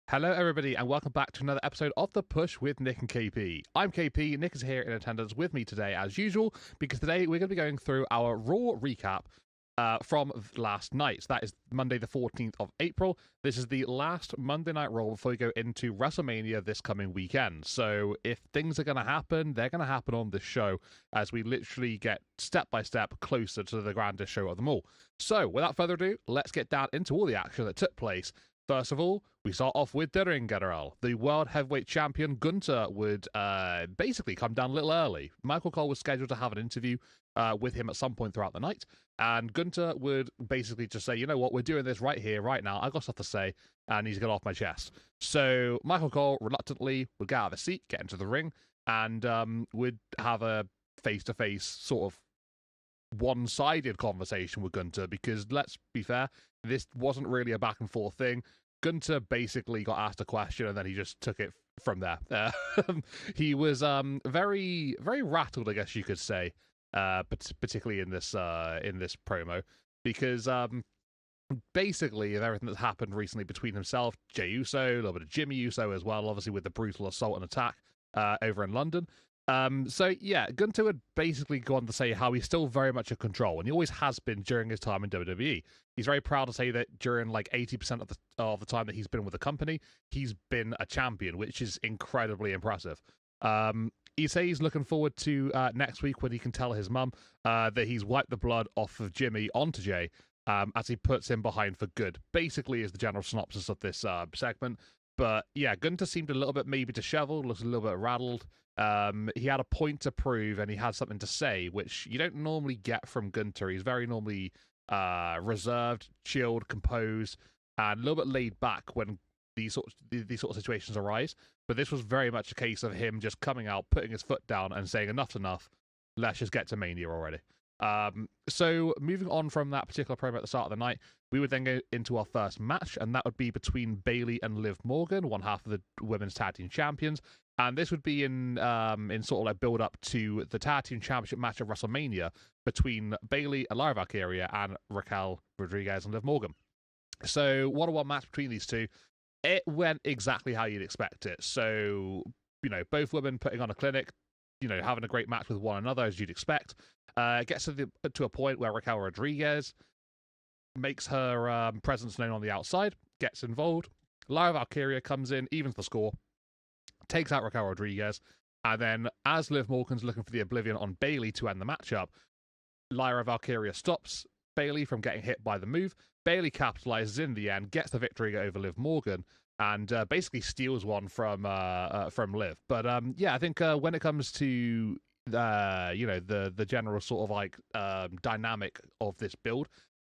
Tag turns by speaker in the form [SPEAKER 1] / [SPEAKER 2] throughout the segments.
[SPEAKER 1] Hello, everybody, and welcome back to another episode of The Push with Nick and KP. I'm KP, Nick is here in attendance with me today, as usual, because today we're going to be going through our Raw recap from last night. So that is Monday, the 14th of April. This is the last Monday Night Raw before we go into WrestleMania this coming weekend. So if things are going to happen, they're going to happen on this show as we literally get step by step closer to the grandest show of them all. So without further ado, let's get down into all the action that took place. First of all, we start off with the ring general. The World Heavyweight Champion Gunther would basically come down a little early. Michael Cole was scheduled to have an interview with him at some point throughout the night, and Gunther would basically just say, you know what, we're doing this right here, right now, I've got stuff to say, and he's got off my chest. So Michael Cole reluctantly would get out of his seat, get into the ring, and would have a face-to-face sort of one-sided conversation with Gunther, because let's be fair, this wasn't really a back and forth thing. Gunther basically got asked a question and then he just took it from there. He was very, very rattled, I guess you could say, particularly in this promo, because basically of everything that's happened recently between himself, Jey Uso, a little bit of Jimmy Uso as well, obviously with the brutal assault and attack over in London. So yeah, Gunther would basically go on to say how he's still very much in control, and he always has been during his time in WWE. He's very proud to say that during like 80% of the time that he's been with the company, he's been a champion, which is incredibly impressive. He says he's looking forward to next week when he can tell his mum that he's wiped the blood off of Jimmy onto Jey, as he puts him behind for good. Basically, is the general synopsis of this segment. But yeah, Gunther seemed a little bit maybe disheveled, looked a little bit rattled. He had a point to prove and he had something to say, which you don't normally get from Gunther. He's very normally reserved, chilled, composed, and a little bit laid back when these sort of situations arise. But this was very much a case of him just coming out, putting his foot down, and saying enough's enough. Let's just get to Mania already. So moving on from that particular promo at the start of the night, we would then go into our first match, and that would be between Bayley and Liv Morgan, one half of the women's tag team champions. And this would be in sort of like build up to the tag team championship match at WrestleMania between Bayley, Lyra Valkyria, and Raquel Rodriguez and Liv Morgan. So one-on-one match between these two. It went exactly how you'd expect it. So, you know, both women putting on a clinic, you know, having a great match with one another as you'd expect. Gets to a point where Raquel Rodriguez makes her presence known on the outside, gets involved. Lyra Valkyria comes in, evens the score, takes out Raquel Rodriguez, and then as Liv Morgan's looking for the Oblivion on Bayley to end the matchup, Lyra Valkyria stops Bayley from getting hit by the move. Bayley capitalizes in the end, gets the victory over Liv Morgan, and basically steals one from Liv. But yeah, I think when it comes to the general sort of like dynamic of this build,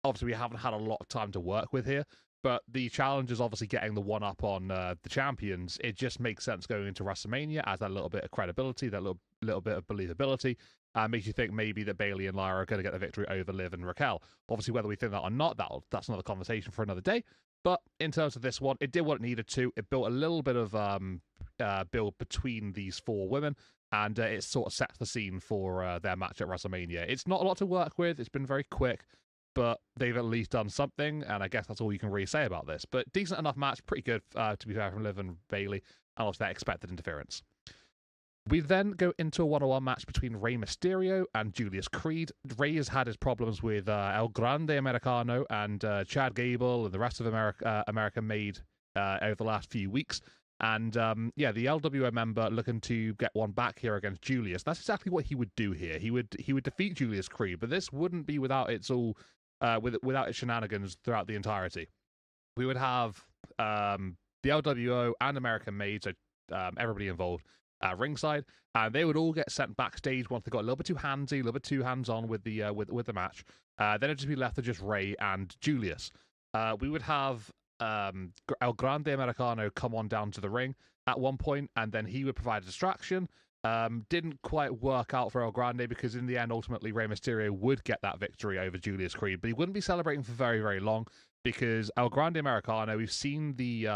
[SPEAKER 1] obviously we haven't had a lot of time to work with here. But the challenge is obviously getting the one-up on the champions. It just makes sense going into WrestleMania as that little bit of credibility, that little bit of believability, makes you think maybe that Bayley and Lyra are going to get the victory over Liv and Raquel. Obviously, whether we think that or not, that's another conversation for another day. But in terms of this one, it did what it needed to. It built a little bit of build between these four women, and it sort of sets the scene for their match at WrestleMania. It's not a lot to work with. It's been very quick, but they've at least done something, and I guess that's all you can really say about this. But decent enough match, pretty good, to be fair, from Liv and Bayley, and also that expected interference. We then go into a one-on-one match between Rey Mysterio and Julius Creed. Rey has had his problems with El Grande Americano and Chad Gable and the rest of America Made over the last few weeks. And yeah, the LWO member looking to get one back here against Julius. That's exactly what he would do here. He would defeat Julius Creed, but this wouldn't be without its shenanigans throughout the entirety. We would have the LWO and American Made, so everybody involved, ringside, and they would all get sent backstage once they got a little bit too handsy, a little bit too hands-on with the match. Then it'd just be left to just Rey and Julius. We would have El Grande Americano come on down to the ring at one point, and then he would provide a distraction. Didn't quite work out for El Grande because in the end, ultimately, Rey Mysterio would get that victory over Julius Creed, but he wouldn't be celebrating for very, very long because El Grande Americano, we've seen the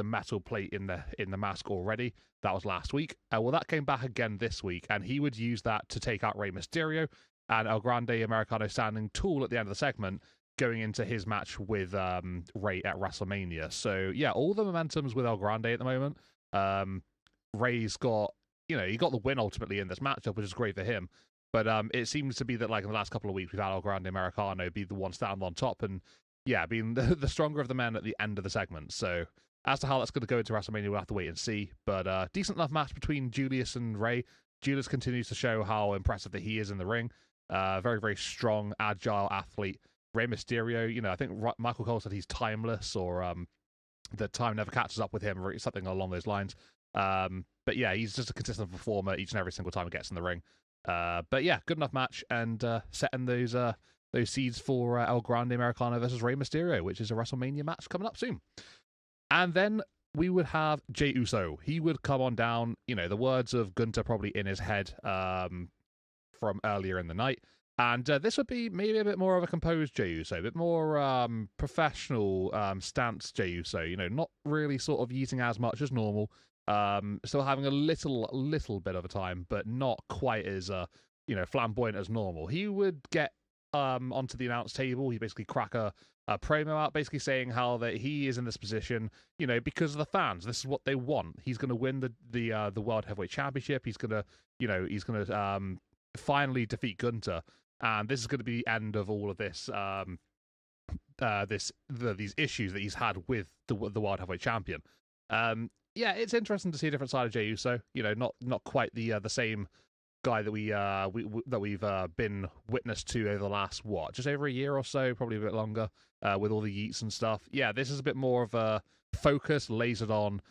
[SPEAKER 1] metal plate in the mask already. That was last week. Well, that came back again this week, and he would use that to take out Rey Mysterio. And El Grande Americano standing tall at the end of the segment going into his match with Ray at WrestleMania. So yeah, all the momentum's with El Grande at the moment. Ray's got, he got the win ultimately in this matchup, which is great for him. But it seems to be that, like, in the last couple of weeks, we've had El Grande Americano be the one stand on top, and yeah, being the stronger of the men at the end of the segment. So as to how that's going to go into WrestleMania, we'll have to wait and see. But decent enough match between Julius and Ray. Julius continues to show how impressive that he is in the ring. Very, very strong, agile athlete. Rey Mysterio, I think Michael Cole said he's timeless, or that time never catches up with him, or something along those lines. But yeah, he's just a consistent performer each and every single time he gets in the ring. But yeah, good enough match, and setting those seeds for El Grande Americano versus Rey Mysterio, which is a WrestleMania match coming up soon. And then we would have Jey Uso. He would come on down, the words of Gunter probably in his head from earlier in the night. And this would be maybe a bit more of a composed Jey Uso, a bit more professional stance Jey Uso, not really sort of using as much as normal. Still having a little bit of a time, but not quite as flamboyant as normal. He would get onto the announce table. He basically crack a promo out, basically saying how that he is in this position, because of the fans. This is what they want. He's going to win the World Heavyweight Championship. He's going to finally defeat Gunter, and this is going to be the end of all of this. These issues that he's had with the World Heavyweight Champion. Yeah, it's interesting to see a different side of Jey Uso. Not quite the same guy that we've been witness to over the last just over a year or so, probably a bit longer, with all the yeets and stuff. Yeah, this is a bit more of a focused, lasered on,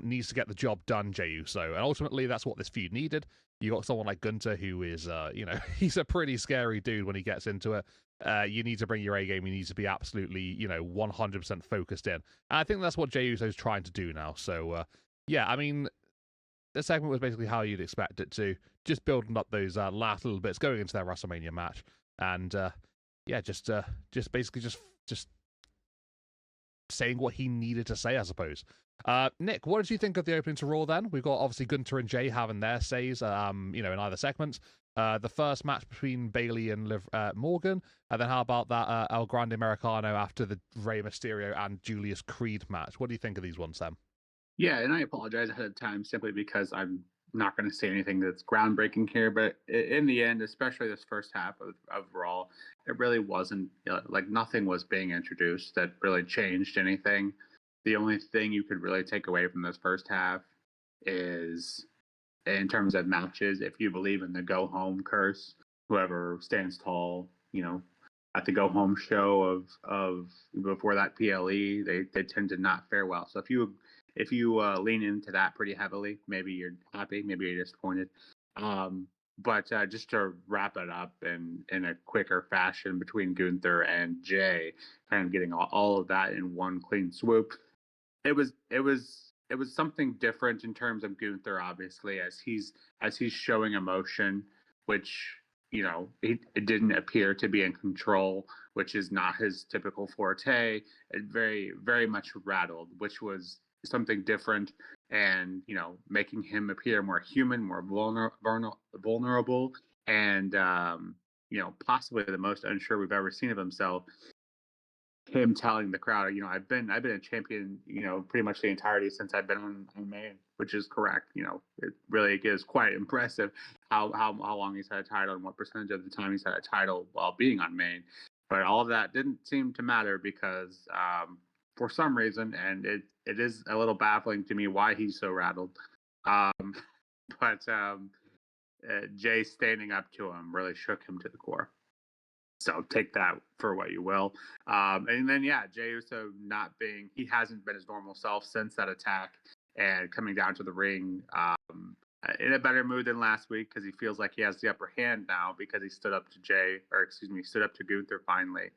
[SPEAKER 1] needs to get the job done Jey Uso, and ultimately that's what this feud needed. You got someone like Gunter who is, he's a pretty scary dude when he gets into it. You need to bring your A game. You need to be absolutely, 100% focused in. And I think that's what Jey Uso's trying to do now. So, yeah, I mean, the segment was basically how you'd expect it to, just building up those last little bits going into their WrestleMania match, and yeah, just basically just saying what he needed to say, I suppose. Nick, what did you think of the opening to Raw then? We've got obviously Gunter and Jay having their says, in either segments. The first match between Bayley and Morgan, and then how about that El Grande Americano after the Rey Mysterio and Julius Creed match? What do you think of these ones, Sam?
[SPEAKER 2] Yeah, and I apologize ahead of time simply because I'm not going to say anything that's groundbreaking here, but in the end, especially this first half of Raw, it really wasn't, like, nothing was being introduced that really changed anything. The only thing you could really take away from this first half is, in terms of matches, if you believe in the go home curse, whoever stands tall, at the go home show of before that PLE, they tend to not fare well. So if you lean into that pretty heavily, maybe you're happy, maybe you're disappointed. But just to wrap it up in a quicker fashion between Gunther and Jay, kind of getting all of that in one clean swoop, it was something different in terms of Gunther, obviously, as he's showing emotion, which it didn't appear to be in control, which is not his typical forte. It very, very much rattled, which was something different, and making him appear more human, more vulnerable, and possibly the most unsure we've ever seen of himself. Him telling the crowd, I've been a champion, pretty much the entirety since I've been on main, which is correct. It really is quite impressive how long he's had a title and what percentage of the time he's had a title while being on main. But all of that didn't seem to matter because for some reason, and it is a little baffling to me why he's so rattled. But Jay standing up to him really shook him to the core. So take that for what you will. And then, yeah, Jey Uso he hasn't been his normal self since that attack, and coming down to the ring in a better mood than last week because he feels like he has the upper hand now because he stood up to Gunther finally.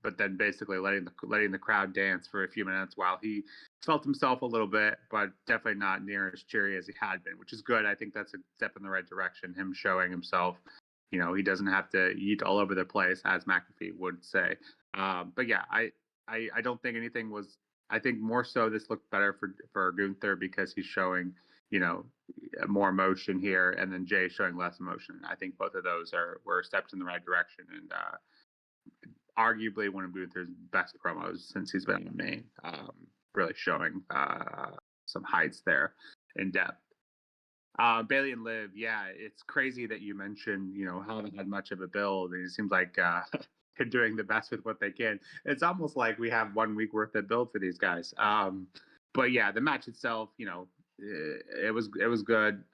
[SPEAKER 2] But then basically letting the crowd dance for a few minutes while he felt himself a little bit, but definitely not near as cheery as he had been, which is good. I think that's a step in the right direction, him showing himself. He doesn't have to eat all over the place, as McAfee would say. But yeah, I don't think anything was. I think more so this looked better for Gunther because he's showing, more emotion here, and then Jay showing less emotion. I think both of those were steps in the right direction, and arguably one of Luther's best promos since he's been on the main. Really showing some heights there in depth. Bailey and Liv, yeah, it's crazy that you mentioned, haven't had much of a build. And it seems like they're doing the best with what they can. It's almost like we have 1 week worth of build for these guys. But yeah, the match itself, it was good.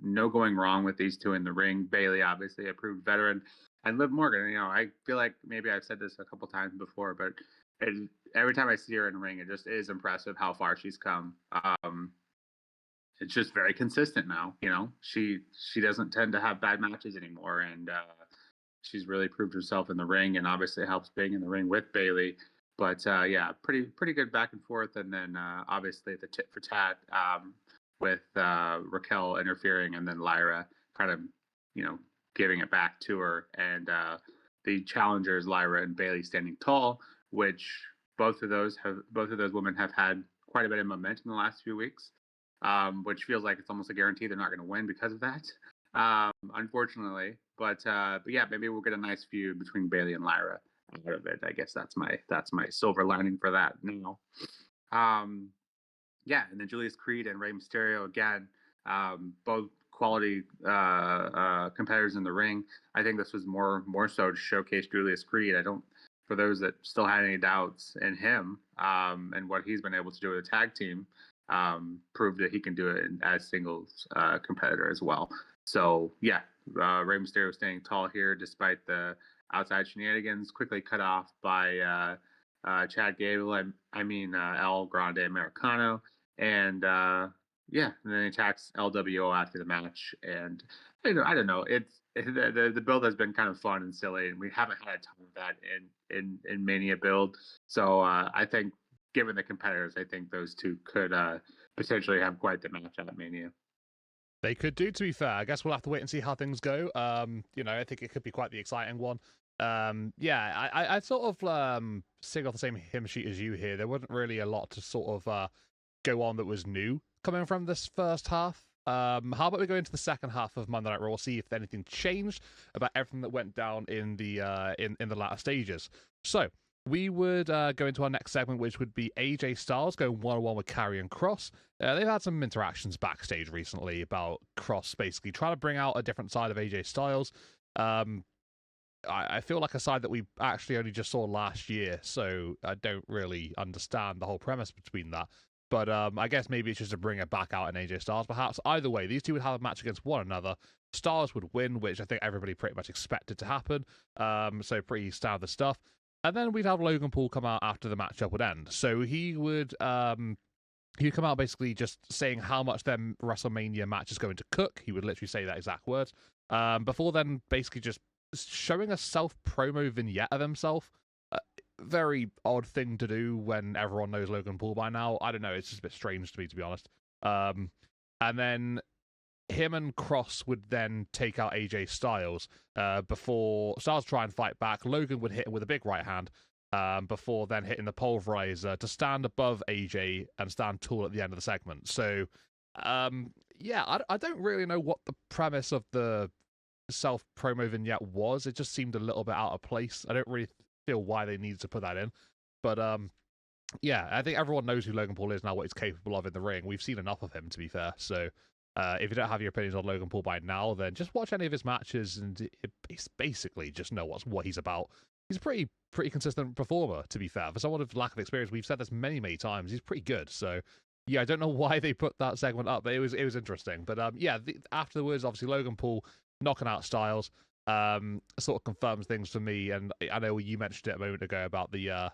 [SPEAKER 2] No going wrong with these two in the ring. Bailey, obviously a proved veteran, and Liv Morgan. I feel like maybe I've said this a couple times before, but every time I see her in the ring, it just is impressive how far she's come. It's just very consistent now. She doesn't tend to have bad matches anymore, and she's really proved herself in the ring, and obviously helps being in the ring with Bailey. But yeah, pretty good back and forth, and then obviously the tit for tat with Raquel interfering, and then Lyra kind of giving it back to her, and the challengers Lyra and Bailey standing tall, which both of those women have had quite a bit of momentum in the last few weeks, which feels like it's almost a guarantee they're not going to win because of that, unfortunately. But yeah, maybe we'll get a nice feud between Bailey and Lyra out of it. I guess that's my silver lining for that now. Yeah, and then Julius Creed and Rey Mysterio again, both quality competitors in the ring. I think this was more so to showcase Julius Creed. For those that still had any doubts in him and what he's been able to do with a tag team, proved that he can do it as singles competitor as well. So yeah, Rey Mysterio staying tall here despite the outside shenanigans, quickly cut off by Chad Gable. I mean El Grande Americano, and yeah, and then he attacks LWO after the match. And I don't know. The build has been kind of fun and silly, and we haven't had a ton of that in Mania build. So I think, given the competitors, I think those two could potentially have quite the match at Mania.
[SPEAKER 1] They could do, to be fair. I guess we'll have to wait and see how things go. I think it could be quite the exciting one. Yeah, I sort of sing off the same hymn sheet as you here. There wasn't really a lot to sort of go on that was new coming from this first half. How about we go into the second half of Monday Night Raw, see if anything changed about everything that went down in the latter stages. So we would go into our next segment, which would be AJ Styles going one-on-one with Karrion Kross. They've had some interactions backstage recently about Kross basically trying to bring out a different side of AJ Styles. I feel like a side that we actually only just saw last year, so I don't really understand the whole premise between that. But I guess maybe it's just to bring it back out in AJ Styles, perhaps. Either way, these two would have a match against one another. Styles would win, which I think everybody pretty much expected to happen. So pretty standard stuff. And then we'd have Logan Paul come out after the matchup would end. So he would he'd come out basically just saying how much their WrestleMania match is going to cook. He would literally say that exact words. Before then, basically just showing a self-promo vignette of himself. Very odd thing to do when everyone knows Logan Paul by now. I don't know, it's just a bit strange to me, to be honest. And then him and Kross would then take out AJ Styles before Styles try and fight back. Logan would hit him with a big right hand before then hitting the pulverizer to stand above AJ and stand tall at the end of the segment. So, yeah, I don't really know what the premise of the self-promo vignette was. It just seemed a little bit out of place. I don't really feel why they needed to put that in. But, yeah, I think everyone knows who Logan Paul is now, what he's capable of in the ring. We've seen enough of him, to be fair. So, if you don't have your opinions on Logan Paul by now, then just watch any of his matches and it's basically just know what he's about. He's a pretty consistent performer, to be fair. For someone with lack of experience, we've said this many times, he's pretty good. So, yeah, I don't know why they put that segment up, but it was interesting. But, yeah, afterwards, obviously, Logan Paul knocking out Styles sort of confirms things for me. And I know you mentioned it a moment ago about the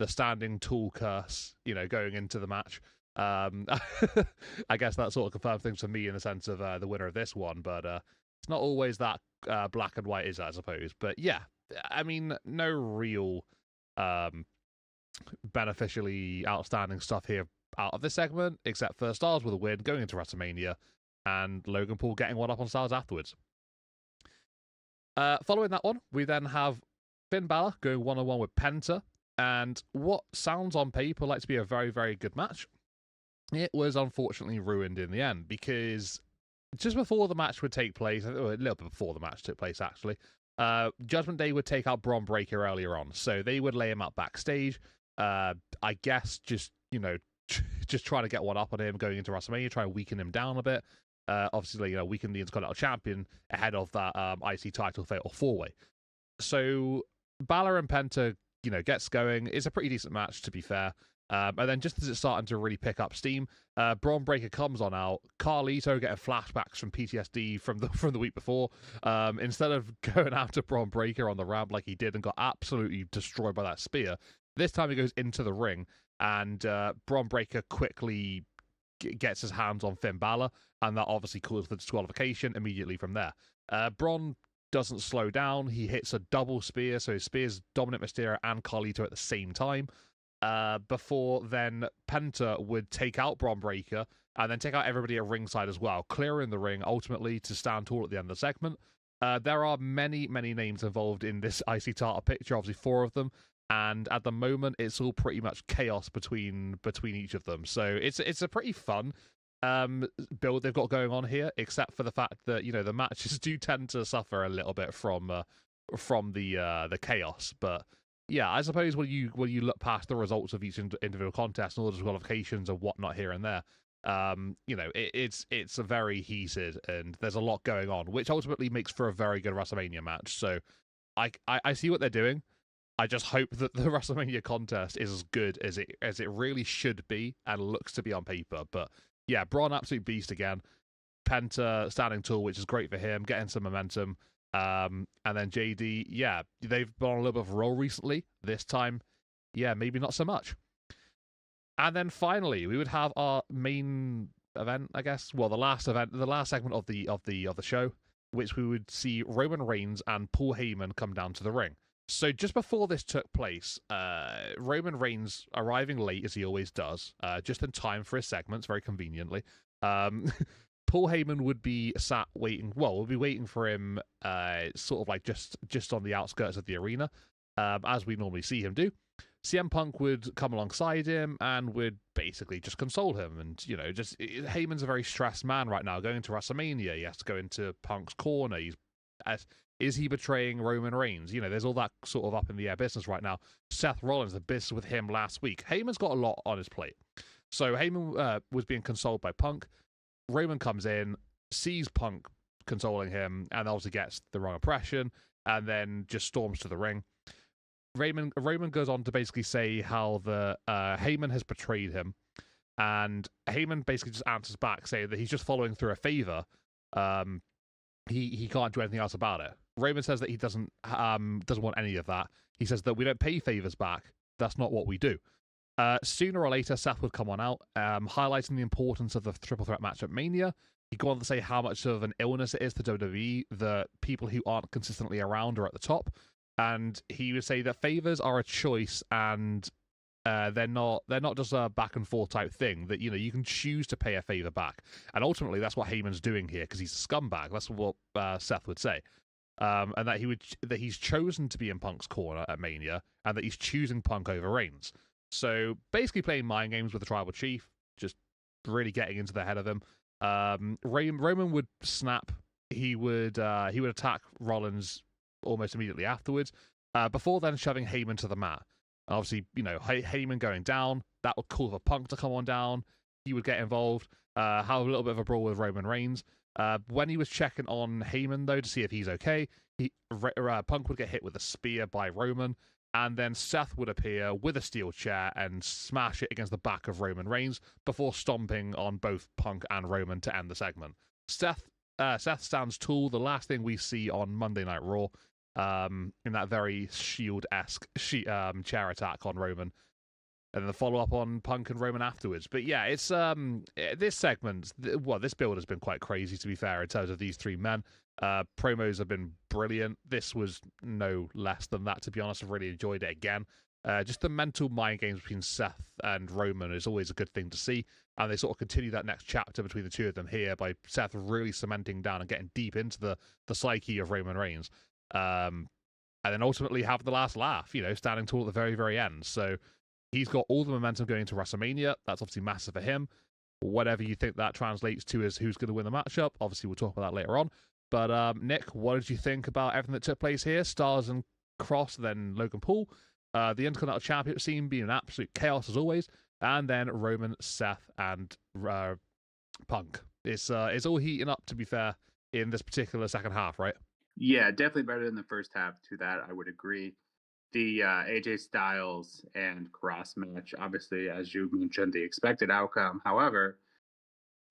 [SPEAKER 1] standing tall curse, going into the match. I guess that sort of confirmed things for me in the sense of the winner of this one, but it's not always that black and white, is it, I suppose. But yeah, I mean, no real beneficially outstanding stuff here out of this segment, except for Styles with a win going into WrestleMania and Logan Paul getting one up on Styles afterwards. Following that one, we then have Finn Balor going one-on-one with Penta, and what sounds on paper like to be a very, very good match, it was unfortunately ruined in the end, because just before the match would take place, a little bit before the match took place actually, Judgment Day would take out Bron Breakker earlier on, so they would lay him out backstage. I guess just just trying to get one up on him going into WrestleMania, try to weaken him down a bit. Obviously, weaken the Intercontinental Champion ahead of that IC title fatal 4-way. So Balor and Penta, gets going. It's a pretty decent match, to be fair. And then just as it's starting to really pick up steam, Bron Breakker comes on out. Carlito getting flashbacks from PTSD from the week before. Instead of going after Bron Breakker on the ramp like he did and got absolutely destroyed by that spear, this time he goes into the ring and Bron Breakker quickly gets his hands on Finn Balor, and that obviously causes the disqualification immediately from there. Bron doesn't slow down. He hits a double spear, so he spears Dominic Mysterio and Carlito at the same time. Before then Penta would take out Bron Breakker and then take out everybody at ringside as well, clearing the ring ultimately to stand tall at the end of the segment. There are many names involved in this IC title picture, obviously 4 of them, and at the moment it's all pretty much chaos between each of them. So it's a pretty fun build they've got going on here, except for the fact that the matches do tend to suffer a little bit from the chaos. But yeah, I suppose when you look past the results of each individual contest and all the disqualifications and whatnot here and there, it's a very heated and there's a lot going on, which ultimately makes for a very good WrestleMania match. So I see what they're doing. I just hope that the WrestleMania contest is as good as it really should be and looks to be on paper. But yeah, Braun, absolute beast again. Penta standing tall, which is great for him, getting some momentum. And then JD, yeah, they've been on a little bit of a roll recently. This time, yeah, maybe not so much. And then finally, we would have our main event, I guess. Well, the last segment of the show, which we would see Roman Reigns and Paul Heyman come down to the ring. So just before this took place, Roman Reigns arriving late as he always does, just in time for his segments, very conveniently. Paul Heyman would be sat waiting. Well, we'll be waiting for him, sort of like just on the outskirts of the arena, as we normally see him do. CM Punk would come alongside him and would basically just console him. And Heyman's a very stressed man right now. Going into WrestleMania, he has to go into Punk's corner. Is he betraying Roman Reigns? There's all that sort of up in the air business right now. Seth Rollins, the business with him last week. Heyman's got a lot on his plate. So Heyman was being consoled by Punk. Roman comes in, sees Punk consoling him, and obviously gets the wrong impression, and then just storms to the ring. Roman goes on to basically say how Heyman has betrayed him, and Heyman basically just answers back saying that he's just following through a favor. He can't do anything else about it. Roman says that he doesn't want any of that. He says that we don't pay favors back. That's not what we do. Sooner or later, Seth would come on out, highlighting the importance of the triple threat match at Mania. He'd go on to say how much of an illness it is to WWE that people who aren't consistently around are at the top. And he would say that favors are a choice, and they're not just a back and forth type thing. That you can choose to pay a favor back, and ultimately that's what Heyman's doing here because he's a scumbag. That's what Seth would say, and that he's chosen to be in Punk's corner at Mania, and that he's choosing Punk over Reigns. So basically playing mind games with the tribal chief, just really getting into the head of him. Roman would snap. He would attack Rollins almost immediately afterwards, before then shoving Heyman to the mat. And obviously, Heyman going down, that would call for Punk to come on down. He would get involved, have a little bit of a brawl with Roman Reigns. When he was checking on Heyman, though, to see if he's okay, Punk would get hit with a spear by Roman, and then Seth would appear with a steel chair and smash it against the back of Roman Reigns before stomping on both Punk and Roman to end the segment. Seth stands tall, the last thing we see on Monday Night Raw, in that very Shield-esque chair attack on Roman, and then the follow-up on Punk and Roman afterwards. But yeah, it's this segment, this build has been quite crazy, to be fair, in terms of these three men. Promos have been brilliant. This was no less than that, to be honest. I've really enjoyed it again. Just the mental mind games between Seth and Roman is always a good thing to see, and they sort of continue that next chapter between the two of them here by Seth really cementing down and getting deep into the psyche of Roman Reigns. And then ultimately have the last laugh, standing tall at the very, very end. So he's got all the momentum going into WrestleMania. That's obviously massive for him. Whatever you think that translates to as who's going to win the matchup, obviously we'll talk about that later on. But Nick, what did you think about everything that took place here? Styles and Cross, then Logan Paul. The Intercontinental Championship scene being an absolute chaos as always, and then Roman, Seth, and Punk. It's all heating up, to be fair, in this particular second half, right?
[SPEAKER 2] Yeah, definitely better than the first half. To that, I would agree. The AJ Styles and Cross match, obviously, as you mentioned, the expected outcome. However,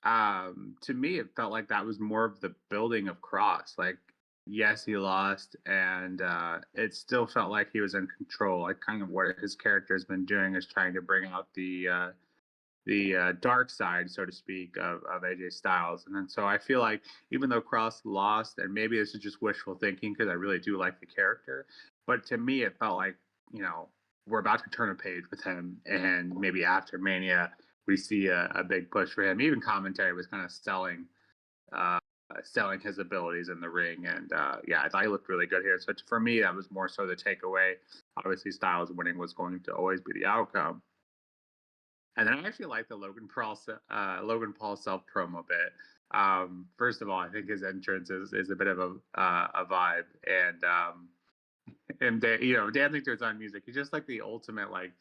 [SPEAKER 2] to me, it felt like that was more of the building of Cross. Like, yes, he lost, and it still felt like he was in control. Like, kind of what his character has been doing is trying to bring out the dark side, so to speak, of AJ Styles. And then so I feel like even though Cross lost, and maybe this is just wishful thinking because I really do like the character, but to me it felt like, we're about to turn a page with him, and maybe after Mania we see a big push for him. Even commentary was kind of uh, selling his abilities in the ring, and yeah, I thought he looked really good here. So for me, that was more so the takeaway. Obviously, Styles winning was going to always be the outcome. And then I actually like the Logan Paul self promo bit. First of all, I think his entrance is a bit of a vibe, and dancing to his own music. He's just like the ultimate like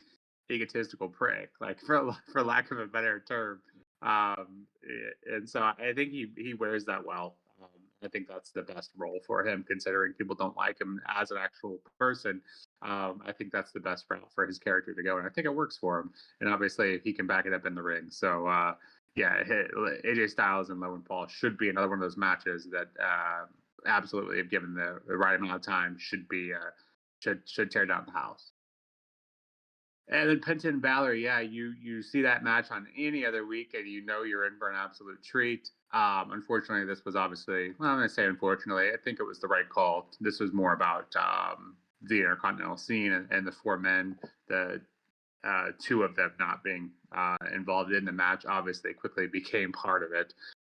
[SPEAKER 2] egotistical prick, like for lack of a better term. And so I think he wears that well. I think that's the best role for him, considering people don't like him as an actual person. I think that's the best route for his character to go, and I think it works for him. And obviously, he can back it up in the ring. So, yeah, AJ Styles and Logan Paul should be another one of those matches that absolutely, if given the right amount of time, should tear down the house. And then Penta and Balor, yeah, you see that match on any other week, and you're in for an absolute treat. Unfortunately, this was obviously, well, I'm going to say unfortunately, I think it was the right call. This was more about the Intercontinental scene and the four men, the two of them not being involved in the match, obviously quickly became part of it.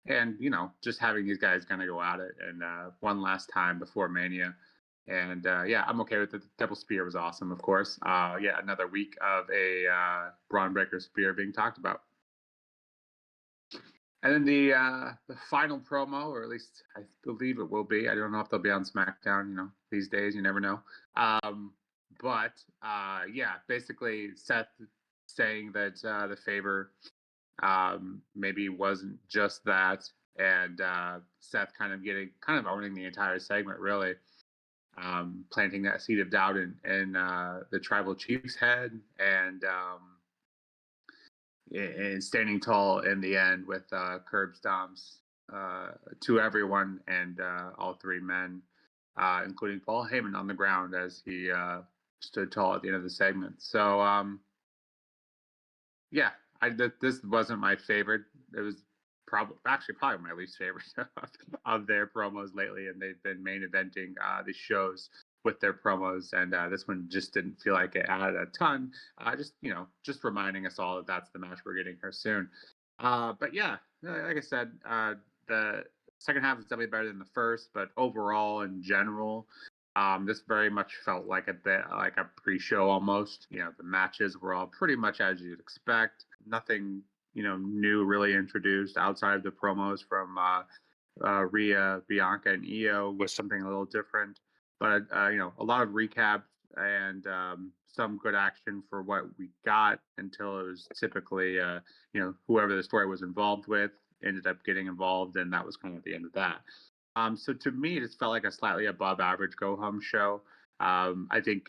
[SPEAKER 2] And, just having these guys kind of go at it and one last time before Mania. And yeah, I'm okay with it. The double spear was awesome, of course. Yeah, another week of a Braun Breaker spear being talked about. And then the final promo, or at least I believe it will be. I don't know if they'll be on SmackDown. These days you never know. But yeah, basically Seth saying that the favor maybe wasn't just that, and Seth kind of owning the entire segment, really. Planting that seed of doubt in the tribal chief's head, and standing tall in the end with curb stomps to everyone, and all three men, including Paul Heyman, on the ground as he stood tall at the end of the segment. So yeah, this wasn't my favorite. It was probably my least favorite of their promos lately, and they've been main eventing the shows with their promos, and this one just didn't feel like it added a ton. Just reminding us all that that's the match we're getting here soon. But yeah, like I said, the second half is definitely better than the first, but overall, in general, this very much felt like a bit like a pre-show almost. The matches were all pretty much as you'd expect. Nothing, new really introduced outside of the promos from Rhea, Bianca, and Io was something a little different. But a lot of recaps and some good action for what we got, until it was typically whoever the story was involved with ended up getting involved, and that was kind of the end of that. So to me, it just felt like a slightly above average go home show. I think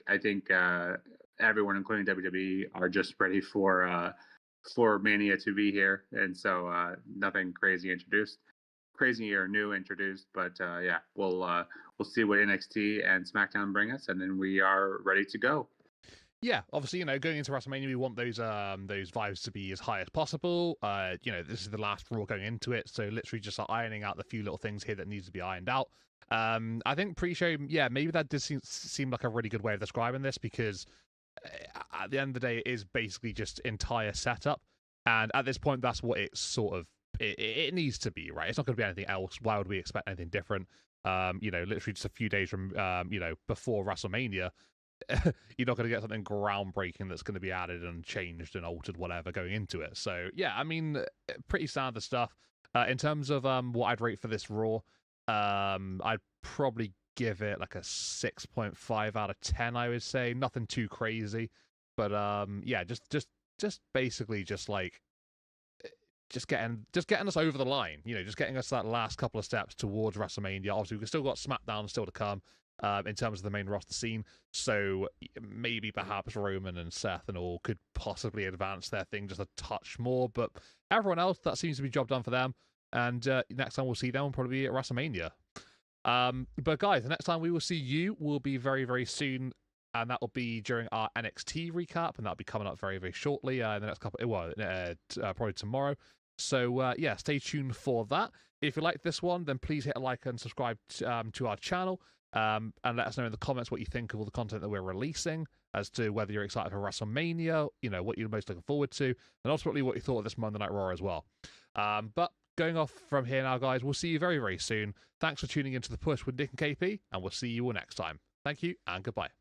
[SPEAKER 2] everyone, including WWE, are just ready for Mania to be here, and so nothing crazy or new introduced. But yeah, we'll see what NXT and SmackDown bring us, and then we are ready to go.
[SPEAKER 1] Yeah, obviously, going into WrestleMania, we want those vibes to be as high as possible. This is the last Raw going into it, so literally just ironing out the few little things here that needs to be ironed out. I think pre-show, yeah, maybe that did seem like a really good way of describing this, because at the end of the day, it is basically just entire setup, and at this point, that's what it sort of it needs to be, right? It's not going to be anything else. Why would we expect anything different? Literally just a few days from before WrestleMania. You're not going to get something groundbreaking that's going to be added and changed and altered, whatever, going into it. So yeah, I mean, pretty standard stuff. In terms of what I'd rate for this Raw, I'd probably give it like a 6.5 out of 10. I would say nothing too crazy, but yeah, just basically just like just getting us over the line, just getting us that last couple of steps towards WrestleMania. Obviously, we've still got SmackDown still to come in terms of the main roster scene, so maybe perhaps Roman and Seth and all could possibly advance their thing just a touch more, but everyone else, that seems to be job done for them, and next time we'll see them will probably be at WrestleMania. But guys, the next time we will see you will be very, very soon, and that will be during our NXT recap, and that'll be coming up very, very shortly in the next couple, probably tomorrow. So yeah, stay tuned for that. If you like this one, then please hit a like and subscribe to our channel, and let us know in the comments what you think of all the content that we're releasing, as to whether you're excited for WrestleMania, what you're most looking forward to, and ultimately what you thought of this Monday Night Raw as well. But going off from here now, guys, we'll see you very, very soon. Thanks for tuning into The Push with Nick and KP, and we'll see you all next time. Thank you, and goodbye.